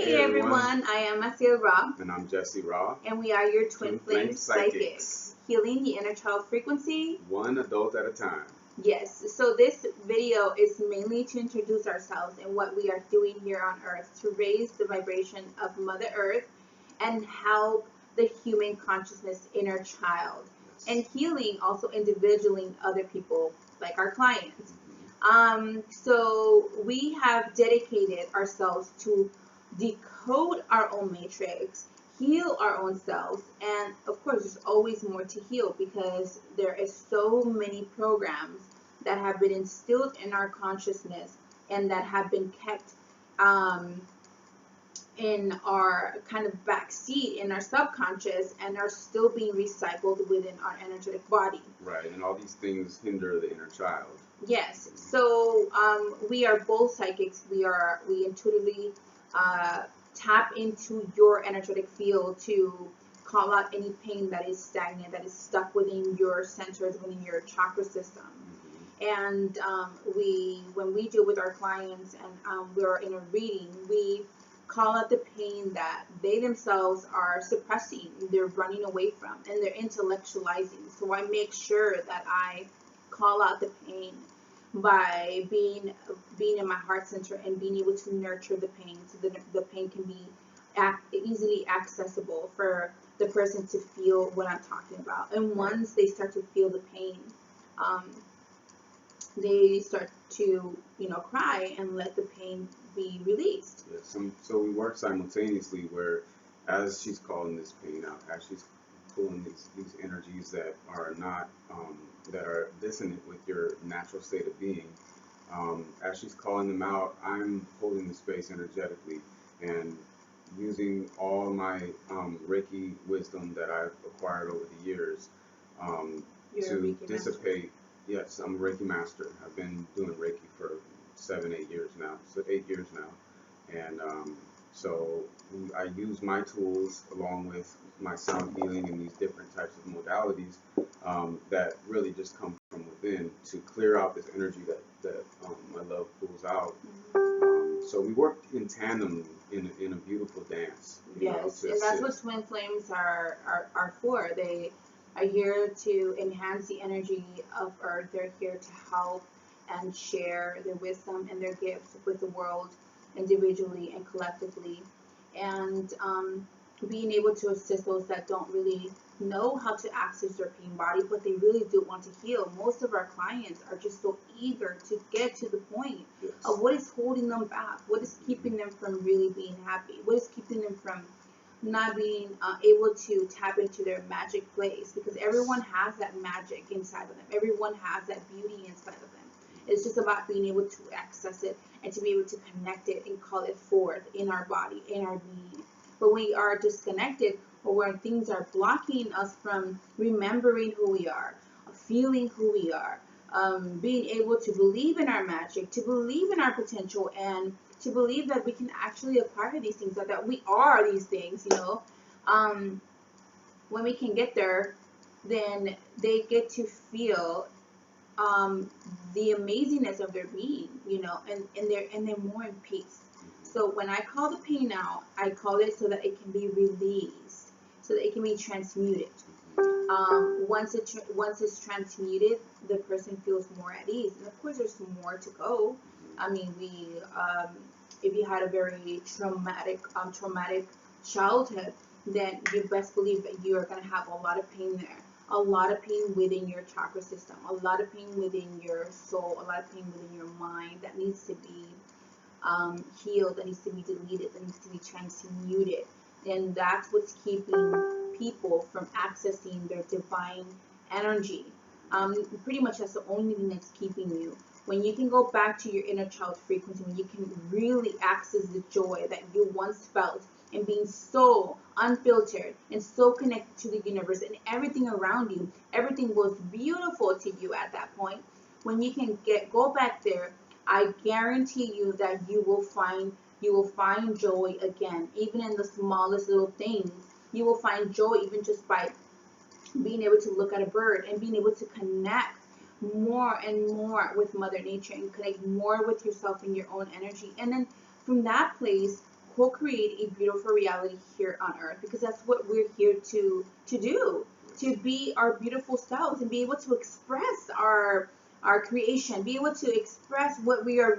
Hey everyone, I am Maciel Ra. And I'm Jesse Ra. And we are your Twin Flame Psychics, healing the inner child frequency, one adult at a time. Yes, so this video is mainly to introduce ourselves and what we are doing here on Earth to raise the vibration of Mother Earth and help the human consciousness inner child. Yes. And healing also individually other people, like our clients. So we have dedicated ourselves to decode our own matrix, heal our own selves, and of course there's always more to heal because there is so many programs that have been instilled in our consciousness and that have been kept in our kind of backseat in our subconscious and are still being recycled within our energetic body. Right, and all these things hinder the inner child. Yes, so we are both psychics. We intuitively tap into your energetic field to call out any pain that is stagnant, that is stuck within your centers, within your chakra system. And when we deal with our clients and we're in a reading, we call out the pain that they themselves are suppressing, they're running away from, and they're intellectualizing. So I make sure that I call out the pain by being in my heart center and being able to nurture the pain so that the pain can be easily accessible for the person to feel what I'm talking about. And once they start to feel the pain, they start to, cry and let the pain be released. Yes, so we work simultaneously where as she's calling this pain out, as she's pulling these energies that are not, that are dissonant with your natural state of being, as she's calling them out, I'm holding the space energetically and using all my Reiki wisdom that I've acquired over the years to dissipate. Yes, I'm a Reiki master. I've been doing Reiki for 8 years now. And so I use my tools along with my sound healing and these different types of modalities that really just come from within to clear out this energy that my love pulls out. So we work in tandem in a beautiful dance. Yes, and that's what twin flames are for. They are here to enhance the energy of Earth. They're here to help and share their wisdom and their gifts with the world individually and collectively. And being able to assist those that don't really know how to access their pain body, but they really do want to heal. Most of our clients are just so eager to get to the point of what is holding them back, what is keeping them from really being happy, what is keeping them from not being able to tap into their magic place, because everyone has that magic inside of them. Everyone has that beauty inside of them. It's just about being able to access it and to be able to connect it and call it forth in our body, in our being. But when we are disconnected or when things are blocking us from remembering who we are, feeling who we are, being able to believe in our magic, to believe in our potential, and to believe that we can actually acquire these things, that we are these things, when we can get there, then they get to feel the amazingness of their being, and they're more in peace. So when I call the pain out, I call it so that it can be released, so that it can be transmuted. Once it's transmuted, the person feels more at ease. And of course, there's more to go. I mean, if you had a very traumatic childhood, then you best believe that you are going to have a lot of pain there. A lot of pain within your chakra system, a lot of pain within your soul, a lot of pain within your mind that needs to be healed, that needs to be deleted, that needs to be transmuted. And that's what's keeping people from accessing their divine energy. Pretty much that's the only thing that's keeping you. When you can go back to your inner child frequency, when you can really access the joy that you once felt, and being so unfiltered and so connected to the universe and everything around you, everything was beautiful to you at that point. When you can go back there, I guarantee you that you will find joy again, even in the smallest little things. You will find joy even just by being able to look at a bird and being able to connect more and more with Mother Nature and connect more with yourself and your own energy. And then from that place, co-create a beautiful reality here on earth, because that's what we're here to do, to be our beautiful selves and be able to express our creation, be able to express what we are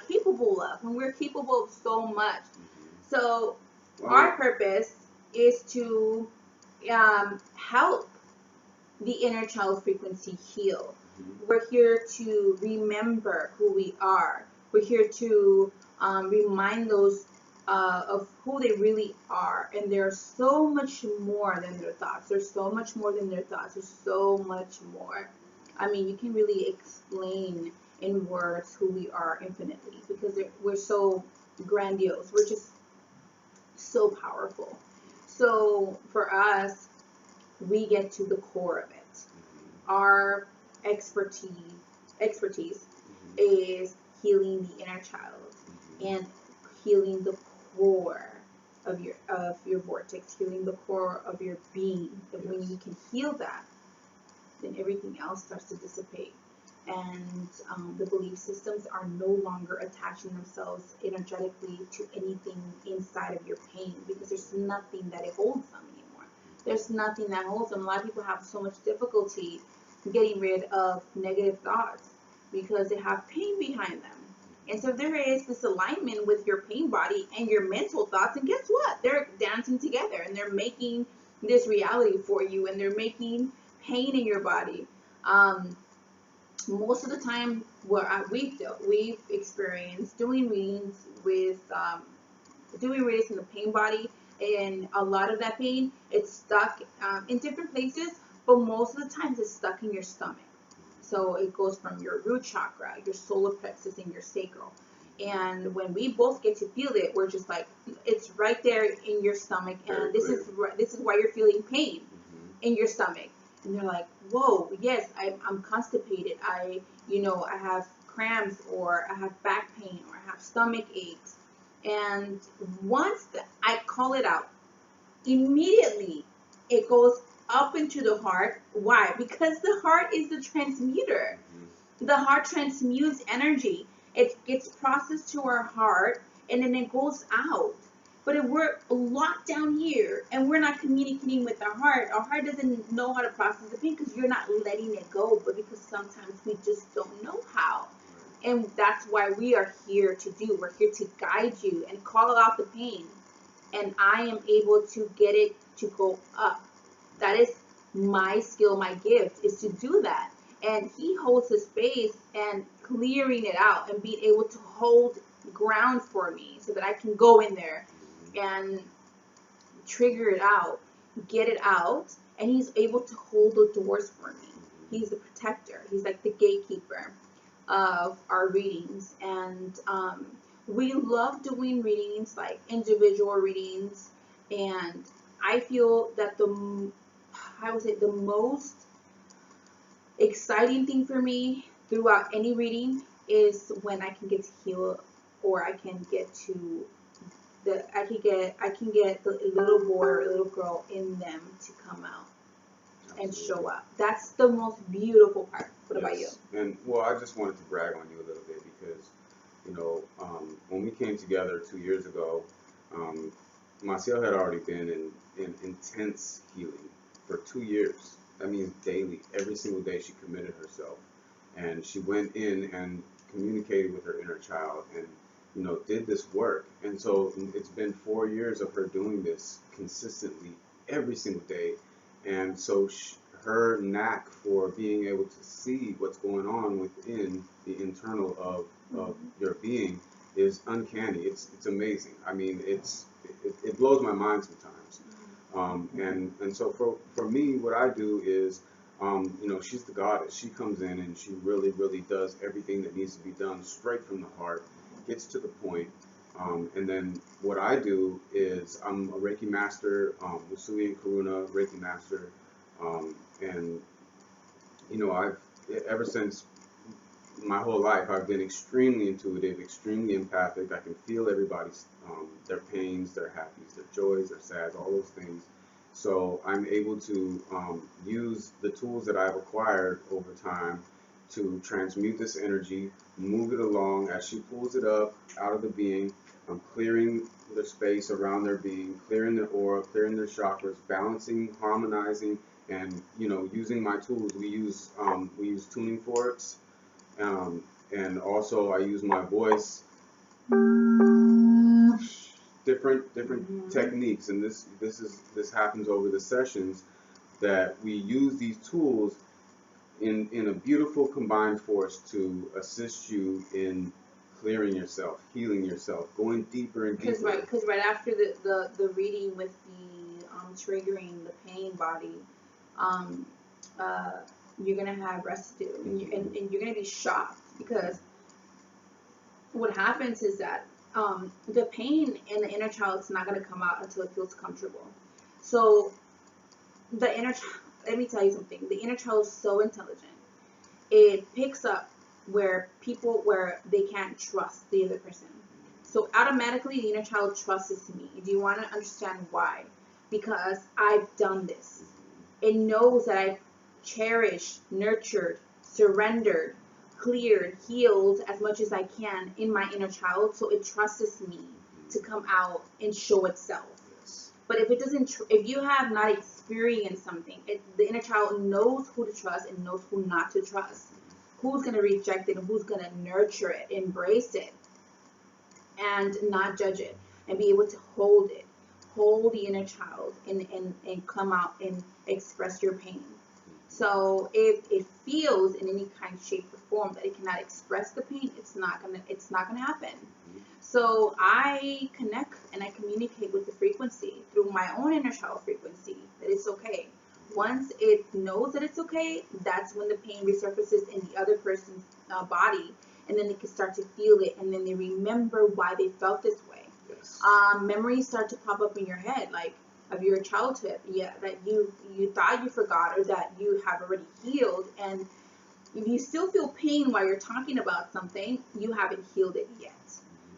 capable of, when we're capable of so much. So Well, our purpose is to help the inner child frequency heal. We're here to remember who we are. We're here to remind those of who they really are. And there's so much more than their thoughts. There's so much more than their thoughts. There's so much more. I mean, you can really explain in words who we are infinitely, because we're so grandiose. We're just so powerful. So for us, we get to the core of it. Our expertise is healing the inner child and healing the core of your vortex, healing the core of your being. And when you can heal that, then everything else starts to dissipate. And the belief systems are no longer attaching themselves energetically to anything inside of your pain, because there's nothing that it holds them anymore. There's nothing that holds them. A lot of people have so much difficulty getting rid of negative thoughts because they have pain behind them. And so there is this alignment with your pain body and your mental thoughts, and guess what? They're dancing together and they're making this reality for you, and they're making pain in your body. Most of the time, what we've experienced doing readings with doing readings in the pain body, and a lot of that pain, it's stuck in different places, but most of the times it's stuck in your stomach. So it goes from your root chakra, your solar plexus, and your sacral. And when we both get to feel it, we're just like, it's right there in your stomach, and this is why you're feeling pain in your stomach. And they're like, whoa, yes, I'm constipated. I have cramps, or I have back pain, or I have stomach aches. And once I call it out, immediately it goes up into the heart. Why? Because the heart is the transmuter. The heart transmutes energy. It gets processed to our heart, and then it goes out. But if we're locked down here and we're not communicating with our heart doesn't know how to process the pain, because you're not letting it go, but because sometimes we just don't know how. And that's why we are here to do. We're here to guide you and call out the pain. And I am able to get it to go up. That is my skill, my gift, is to do that. And he holds the space and clearing it out and being able to hold ground for me so that I can go in there and trigger it out, get it out, and he's able to hold the doors for me. He's the protector. He's like the gatekeeper of our readings. And we love doing readings, like individual readings. And I feel that the most exciting thing for me throughout any reading is when I can get to heal, or I can get to I can get the little boy or little girl in them to come out and show up. That's the most beautiful part. What about you? And well, I just wanted to brag on you a little bit, because when we came together 2 years ago, Maciel had already been in intense healing for 2 years. That means daily, every single day she committed herself, and she went in and communicated with her inner child, and did this work. And so it's been 4 years of her doing this consistently every single day. And so her knack for being able to see what's going on within the internal of your being is uncanny. It's amazing. I mean, it blows my mind sometimes. And so for me, what I do is, she's the goddess. She comes in and she really, really does everything that needs to be done straight from the heart, gets to the point. And then what I do is, I'm a Reiki master, Usui and Karuna Reiki master. And I've, ever since my whole life, I've been extremely intuitive, extremely empathic. I can feel everybody's, their pains, their happies, their joys, their sads, all those things. So I'm able to use the tools that I've acquired over time to transmute this energy, move it along as she pulls it up out of the being, I'm clearing the space around their being, clearing their aura, clearing their chakras, balancing, harmonizing, and using my tools. We use tuning forks, um, and also I use my voice, different techniques, and this happens over the sessions that we use these tools in a beautiful combined force to assist you in clearing yourself, healing yourself, going deeper and deeper. Because right after the reading with the triggering the pain body, um, uh, you're gonna have residue, and you're gonna be shocked because what happens is that the pain in the inner child is not gonna come out until it feels comfortable. So the inner child, let me tell you something. The inner child is so intelligent. It picks up where they can't trust the other person. So automatically the inner child trusts me. Do you want to understand why? Because I've done this. It knows that I've cherished, nurtured, surrendered, cleared, healed as much as I can in my inner child. So it trusts me to come out and show itself. But if it doesn't, if you have not experienced something, the inner child knows who to trust and knows who not to trust. Who's going to reject it and who's going to nurture it, embrace it, and not judge it, and be able to hold it. Hold the inner child and come out and express your pain. So if it feels in any kind, shape, or form that it cannot express the pain, it's not gonna happen. So I connect and I communicate with the frequency through my own inner child frequency that it's okay. Once it knows that it's okay, that's when the pain resurfaces in the other person's body, and then they can start to feel it, and then they remember why they felt this way. Yes. Memories start to pop up in your head, like of your childhood, that you thought you forgot or that you have already healed, and if you still feel pain while you're talking about something, you haven't healed it yet.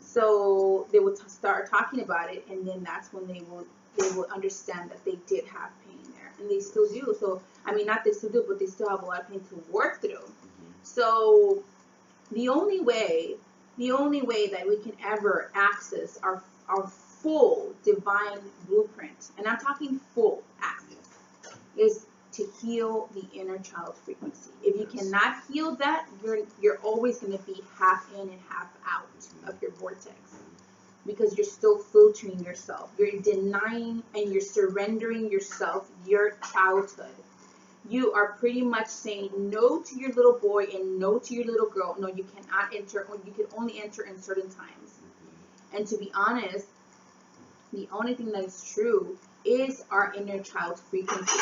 So they will start talking about it, and then that's when they will understand that they did have pain there, and they still do. So I mean, not they still do, but they still have a lot of pain to work through. So the only way that we can ever access our full divine blueprint, and I'm talking full access, is to heal the inner child frequency. If you cannot heal that, you're always going to be half in and half out of your vortex, because you're still filtering yourself. You're denying and you're surrendering yourself, your childhood. You are pretty much saying no to your little boy and no to your little girl. No, you cannot enter, or you can only enter in certain times. And to be honest, the only thing that is true is our inner child frequency.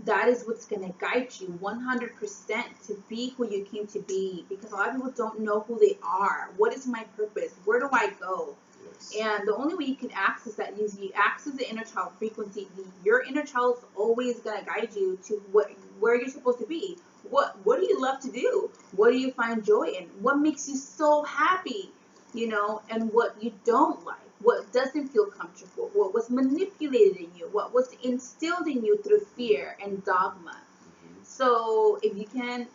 That is what's going to guide you 100% to be who you came to be, because a lot of people don't know who they are. What is my purpose? Where do I go? Yes. And the only way you can access that is you access the inner child frequency. Your inner child is always going to guide you to where you're supposed to be. What do you love to do? What do you find joy in? What makes you so happy? And what you don't like, what doesn't feel comfortable, what was manipulated in you, what was instilled in you through fear and dogma. So if you can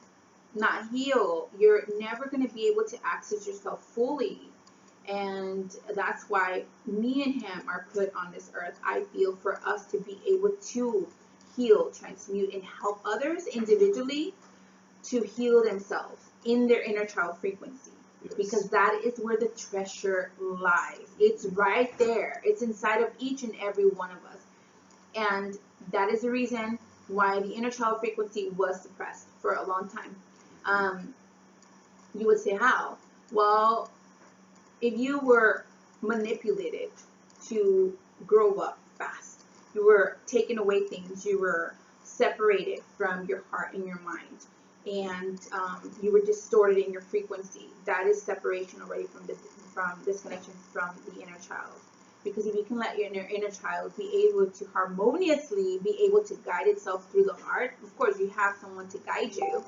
not heal, you're never going to be able to access yourself fully. And that's why me and him are put on this earth, I feel, for us to be able to heal, transmute, and help others individually to heal themselves in their inner child frequency. Yes. Because that is where the treasure lies. It's right there. It's inside of each and every one of us. And that is the reason why the inner child frequency was suppressed for a long time. You would say, how? Well, if you were manipulated to grow up fast, you were taken away things, you were separated from your heart and your mind, and you were distorted in your frequency, that is separation already from disconnection from the inner child. Because if you can let your inner child be able to harmoniously be able to guide itself through the heart, of course you have someone to guide you.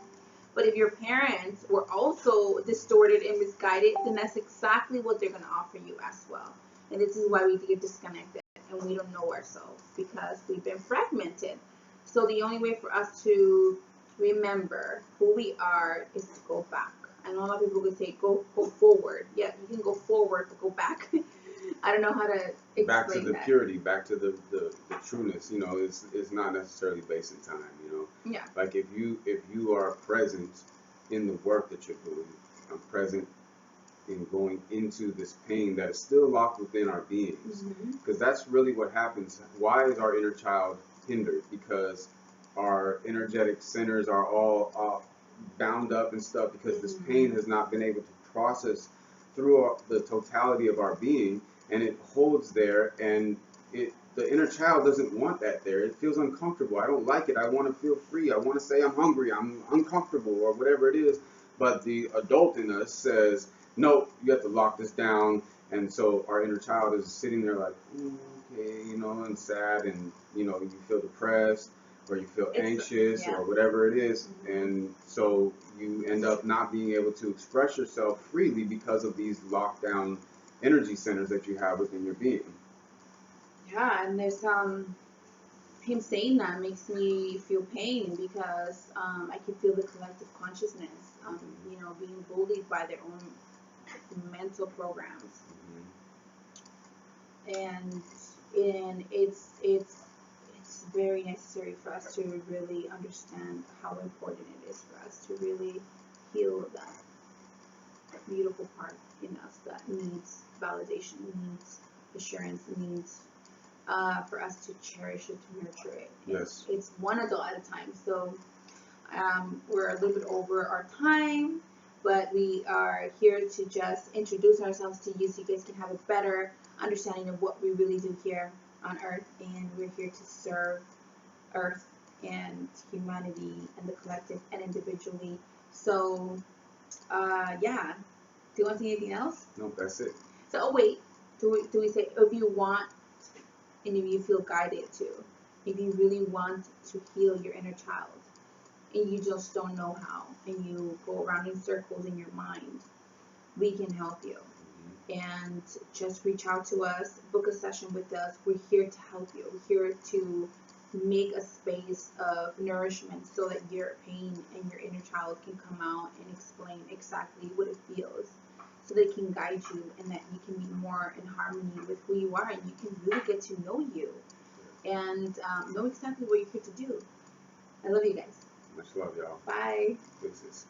But if your parents were also distorted and misguided, then that's exactly what they're going to offer you as well. And this is why we get disconnected and we don't know ourselves, because we've been fragmented. So the only way for us to remember who we are is to go back. I know a lot of people would say go forward. Yeah, you can go forward, but go back. I don't know how to explain back to the that. purity, back to the trueness. You know, it's not necessarily based in time. You know, Yeah. like if you are present in the work that you're doing, I'm present in going into this pain that is still locked within our beings, because that's really what happens. Why is our inner child hindered? Because our energetic centers are all bound up and stuff, because this pain has not been able to process through the totality of our being, and it holds there, and the inner child doesn't want that there. It feels uncomfortable. I don't like it. I want to feel free. I want to say I'm hungry. I'm uncomfortable, or whatever it is. But the adult in us says, no, you have to lock this down. And so our inner child is sitting there like, okay, you know, and sad, and you know, you feel depressed, or you feel anxious, or whatever it is. And so you end up not being able to express yourself freely because of these lockdown energy centers that you have within your being. Yeah, and there's him saying that makes me feel pain, because I can feel the collective consciousness, you know, being bullied by their own mental programs, and it's very necessary for us to really understand how important it is for us to really heal that beautiful part in us that needs validation, needs assurance, needs for us to cherish it, to nurture it. Yes. It's one adult at a time. So we're a little bit over our time, but we are here to just introduce ourselves to you so you guys can have a better understanding of what we really do here on Earth. And we're here to serve Earth and humanity and the collective and individually. So, yeah. Do you want to say anything else? No, that's it. So, oh wait. Do we say, if you want, and if you feel guided to, if you really want to heal your inner child, and you just don't know how, and you go around in circles in your mind, we can help you. And just reach out to us, book a session with us. We're here to help you. We're here to make a space of nourishment so that your pain and your inner child can come out and explain exactly what it feels, so they can guide you, and that you can be more in harmony with who you are, and you can really get to know you and know exactly what you're here to do. I love you guys. Much love, y'all. Bye. Deuces.